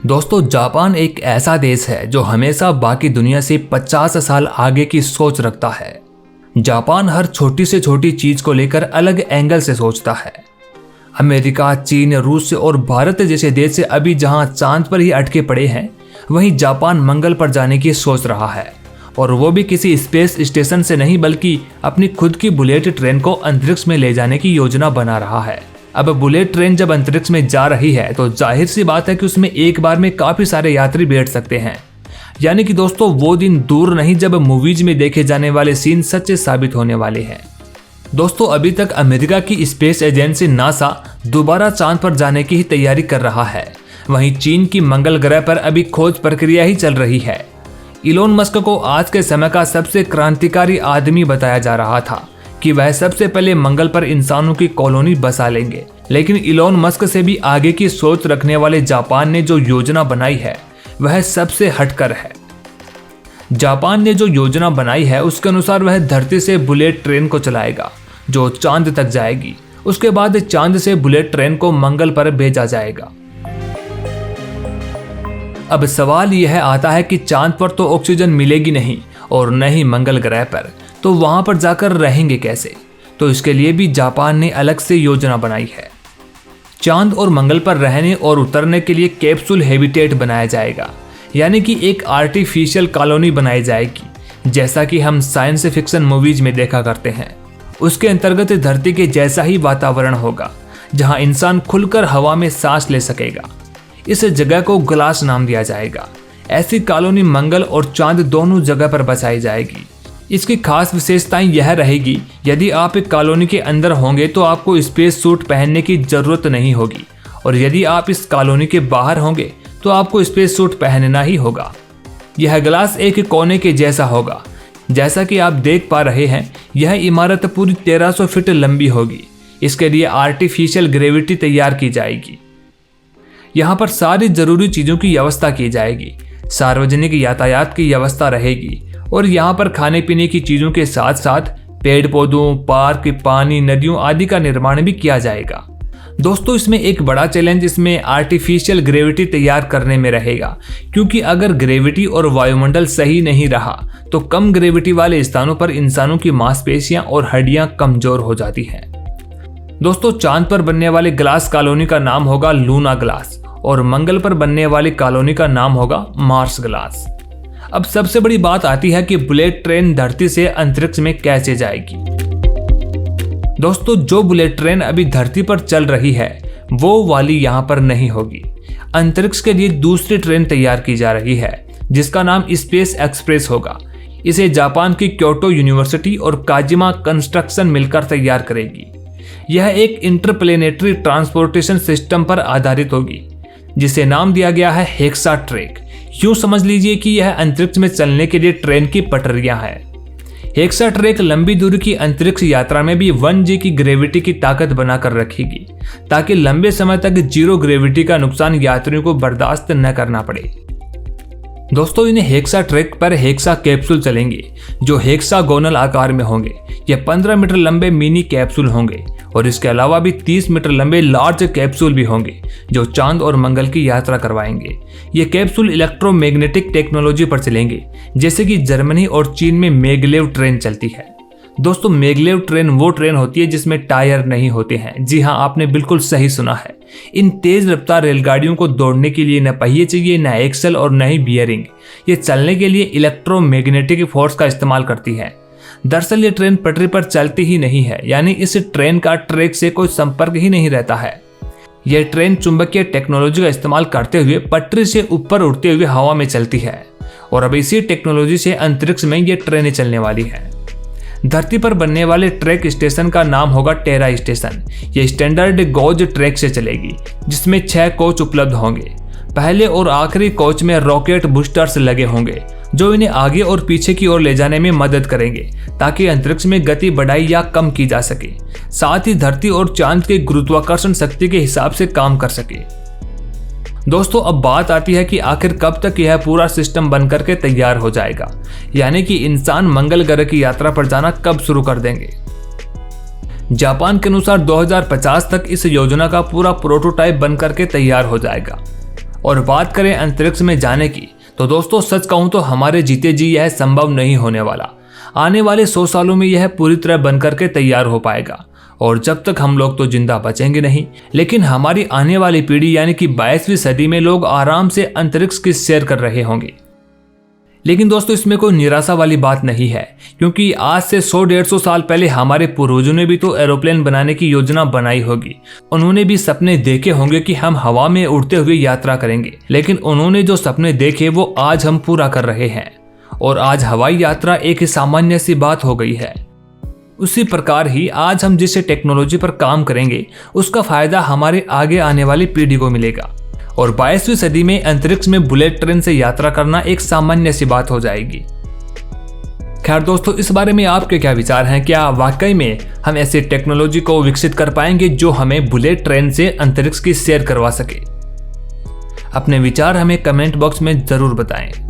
दोस्तों, जापान एक ऐसा देश है जो हमेशा बाकी दुनिया से 50 साल आगे की सोच रखता है। जापान हर छोटी से छोटी चीज को लेकर अलग एंगल से सोचता है। अमेरिका, चीन, रूस और भारत जैसे देश से अभी जहां चांद पर ही अटके पड़े हैं, वहीं जापान मंगल पर जाने की सोच रहा है, और वो भी किसी स्पेस स्टेशन से नहीं बल्कि अपनी खुद की बुलेट ट्रेन को अंतरिक्ष में ले जाने की योजना बना रहा है। अब बुलेट ट्रेन जब अंतरिक्ष में जा रही है तो जाहिर सी बात है कि उसमें एक बार में काफी सारे यात्री बैठ सकते हैं। यानी कि दोस्तों, वो दिन दूर नहीं जब मूवीज में देखे जाने वाले सीन सच्चे साबित होने वाले हैं। दोस्तों, अभी तक अमेरिका की स्पेस एजेंसी नासा दोबारा चांद पर जाने की ही तैयारी कर रहा है। वहीं चीन की मंगल ग्रह पर अभी खोज प्रक्रिया ही चल रही है। इलोन मस्क को आज के समय का सबसे क्रांतिकारी आदमी बताया जा रहा था कि वह सबसे पहले मंगल पर इंसानों की कॉलोनी बसा लेंगे। लेकिन इलोन मस्क से भी आगे की सोच रखने वाले जापान ने जो योजना बनाई है वह सबसे हटकर है। जापान ने जो योजना बनाई है उसके अनुसार वह धरती से बुलेट ट्रेन को चलाएगा जो चांद तक जाएगी। उसके बाद चांद से बुलेट ट्रेन को मंगल पर भेजा जाएगा। अब सवाल यह आता है कि चांद पर तो ऑक्सीजन मिलेगी नहीं और न ही मंगल ग्रह पर, तो वहां पर जाकर रहेंगे कैसे? तो इसके लिए भी जापान ने अलग से योजना बनाई है। चांद और मंगल पर रहने और उतरने के लिए कैप्सूल हैबिटेट बनाया जाएगा, यानी कि एक आर्टिफिशियल कॉलोनी बनाई जाएगी, जैसा कि हम साइंस फिक्शन मूवीज में देखा करते हैं। उसके अंतर्गत धरती के जैसा ही वातावरण होगा जहां इंसान खुलकर हवा में सांस ले सकेगा। इस जगह को ग्लास नाम दिया जाएगा। ऐसी कॉलोनी मंगल और चांद दोनों जगह पर बसाई जाएगी। इसकी खास विशेषताएं यह रहेगी, यदि आप एक कॉलोनी के अंदर होंगे तो आपको स्पेस सूट पहनने की जरूरत नहीं होगी, और यदि आप इस कॉलोनी के बाहर होंगे तो आपको स्पेस सूट पहनना ही होगा। यह ग्लास एक कोने के जैसा होगा। जैसा कि आप देख पा रहे हैं, यह इमारत पूरी 1300 फीट लंबी होगी। इसके लिए आर्टिफिशियल ग्रेविटी तैयार की जाएगी। यहाँ पर सारी जरूरी चीजों की व्यवस्था की जाएगी। सार्वजनिक यातायात की व्यवस्था रहेगी, और यहाँ पर खाने पीने की चीजों के साथ साथ पेड़ पौधों, पार्क, पानी, नदियों आदि का निर्माण भी किया जाएगा। दोस्तों, इसमें एक बड़ा चैलेंज इसमें आर्टिफिशियल ग्रेविटी तैयार करने में रहेगा, क्योंकि अगर ग्रेविटी और वायुमंडल सही नहीं रहा तो कम ग्रेविटी वाले स्थानों पर इंसानों की मांसपेशियां और हड्डियां कमजोर हो जाती हैं। दोस्तों, चांद पर बनने वाले ग्लास कॉलोनी का नाम होगा लूना ग्लास, और मंगल पर बनने वाली कॉलोनी का नाम होगा मार्स ग्लास। अब सबसे बड़ी बात आती है कि बुलेट ट्रेन धरती से अंतरिक्ष में कैसे जाएगी। दोस्तों, जो बुलेट ट्रेन अभी धरती पर चल रही है वो वाली यहाँ पर नहीं होगी। अंतरिक्ष के लिए दूसरी ट्रेन तैयार की जा रही है जिसका नाम स्पेस एक्सप्रेस होगा। इसे जापान की क्योटो यूनिवर्सिटी और काजिमा कंस्ट्रक्शन मिलकर तैयार करेगी। यह एक इंटरप्लेनेटरी ट्रांसपोर्टेशन सिस्टम पर आधारित होगी जिसे नाम दिया गया है हेक्सा ट्रैक। यूं समझ लीजिए कि यह अंतरिक्ष में चलने के लिए ट्रेन की पटरियां हैं। हेक्सा ट्रैक लंबी दूरी की अंतरिक्ष यात्रा में भी 1G की ग्रेविटी की ताकत बनाकर रखेगी, ताकि लंबे समय तक जीरो ग्रेविटी का नुकसान यात्रियों को बर्दाश्त न करना पड़े। दोस्तों, इन हेक्सा ट्रैक पर हेक्सा कैप्सूल चलेंगे जो हेक्सागोनल आकार में होंगे। यह 15 मीटर लंबे मिनी कैप्सूल होंगे, और इसके अलावा भी 30 मीटर लंबे लार्ज कैप्सूल भी होंगे जो चांद और मंगल की यात्रा करवाएंगे। ये कैप्सूल इलेक्ट्रोमैग्नेटिक टेक्नोलॉजी पर चलेंगे, जैसे कि जर्मनी और चीन में मैगलेव ट्रेन चलती है। दोस्तों, मैगलेव ट्रेन वो ट्रेन होती है जिसमें टायर नहीं होते हैं। जी हाँ, आपने बिल्कुल सही सुना है। इन तेज रफ्तार रेलगाड़ियों को दौड़ने के लिए न पहिए चाहिए, न एक्सल और न ही बियरिंग। ये चलने के लिए इलेक्ट्रोमैग्नेटिक फोर्स का इस्तेमाल करती है। दरअसल ये ट्रेन पटरी पर चलती ही नहीं है, यानी इस ट्रेन का ट्रैक से कोई संपर्क ही नहीं रहता है। यह ट्रेन चुंबकीय टेक्नोलॉजी का इस्तेमाल करते हुए पटरी से ऊपर उड़ते हुए हवा में चलती है, और अब इसी टेक्नोलॉजी से अंतरिक्ष में ये ट्रेनें चलने वाली हैं। धरती पर बनने वाले ट्रैक स्टेशन का नाम होगा टेरा स्टेशन। यह स्टैंडर्ड गॉज ट्रैक से चलेगी, जिसमें 6 कोच उपलब्ध होंगे। पहले और आखिरी कोच में रॉकेट बूस्टर्स लगे होंगे जो इन्हें आगे और पीछे की ओर ले जाने में मदद करेंगे, ताकि अंतरिक्ष में गति बढ़ाई या कम की जा सके, साथ ही धरती और चांद के गुरुत्वाकर्षण शक्ति के हिसाब से काम कर सके। दोस्तों, अब बात आती है कि आखिर कब तक यह पूरा सिस्टम बनकर के तैयार हो जाएगा, यानी कि इंसान मंगल ग्रह की यात्रा पर जाना कब शुरू कर देंगे। जापान के अनुसार 2050 तक इस योजना का पूरा प्रोटोटाइप बनकर के तैयार हो जाएगा। और बात करें अंतरिक्ष में जाने की, तो दोस्तों सच कहूं तो हमारे जीते जी यह संभव नहीं होने वाला। आने वाले 100 सालों में यह पूरी तरह बनकर के तैयार हो पाएगा और जब तक हम लोग तो जिंदा बचेंगे नहीं, लेकिन हमारी आने वाली पीढ़ी यानी कि 22वीं सदी में लोग आराम से अंतरिक्ष की सैर कर रहे होंगे। लेकिन दोस्तों इसमें कोई निराशा वाली बात नहीं है, क्योंकि आज से 100-150 साल पहले हमारे पूर्वजों ने भी तो एरोप्लेन बनाने की योजना बनाई होगी। उन्होंने भी सपने देखे होंगे कि हम हवा में उड़ते हुए यात्रा करेंगे, लेकिन उन्होंने जो सपने देखे वो आज हम पूरा कर रहे हैं और आज हवाई यात्रा एक सामान्य सी बात हो गई है। उसी प्रकार ही आज हम जिस टेक्नोलॉजी पर काम करेंगे उसका फायदा हमारे आगे आने वाली पीढ़ी को मिलेगा और 22वीं सदी में अंतरिक्ष में बुलेट ट्रेन से यात्रा करना एक सामान्य सी बात हो जाएगी। खैर दोस्तों, इस बारे में आपके क्या विचार हैं? क्या वाकई में हम ऐसी टेक्नोलॉजी को विकसित कर पाएंगे जो हमें बुलेट ट्रेन से अंतरिक्ष की सैर करवा सके? अपने विचार हमें कमेंट बॉक्स में जरूर बताएं।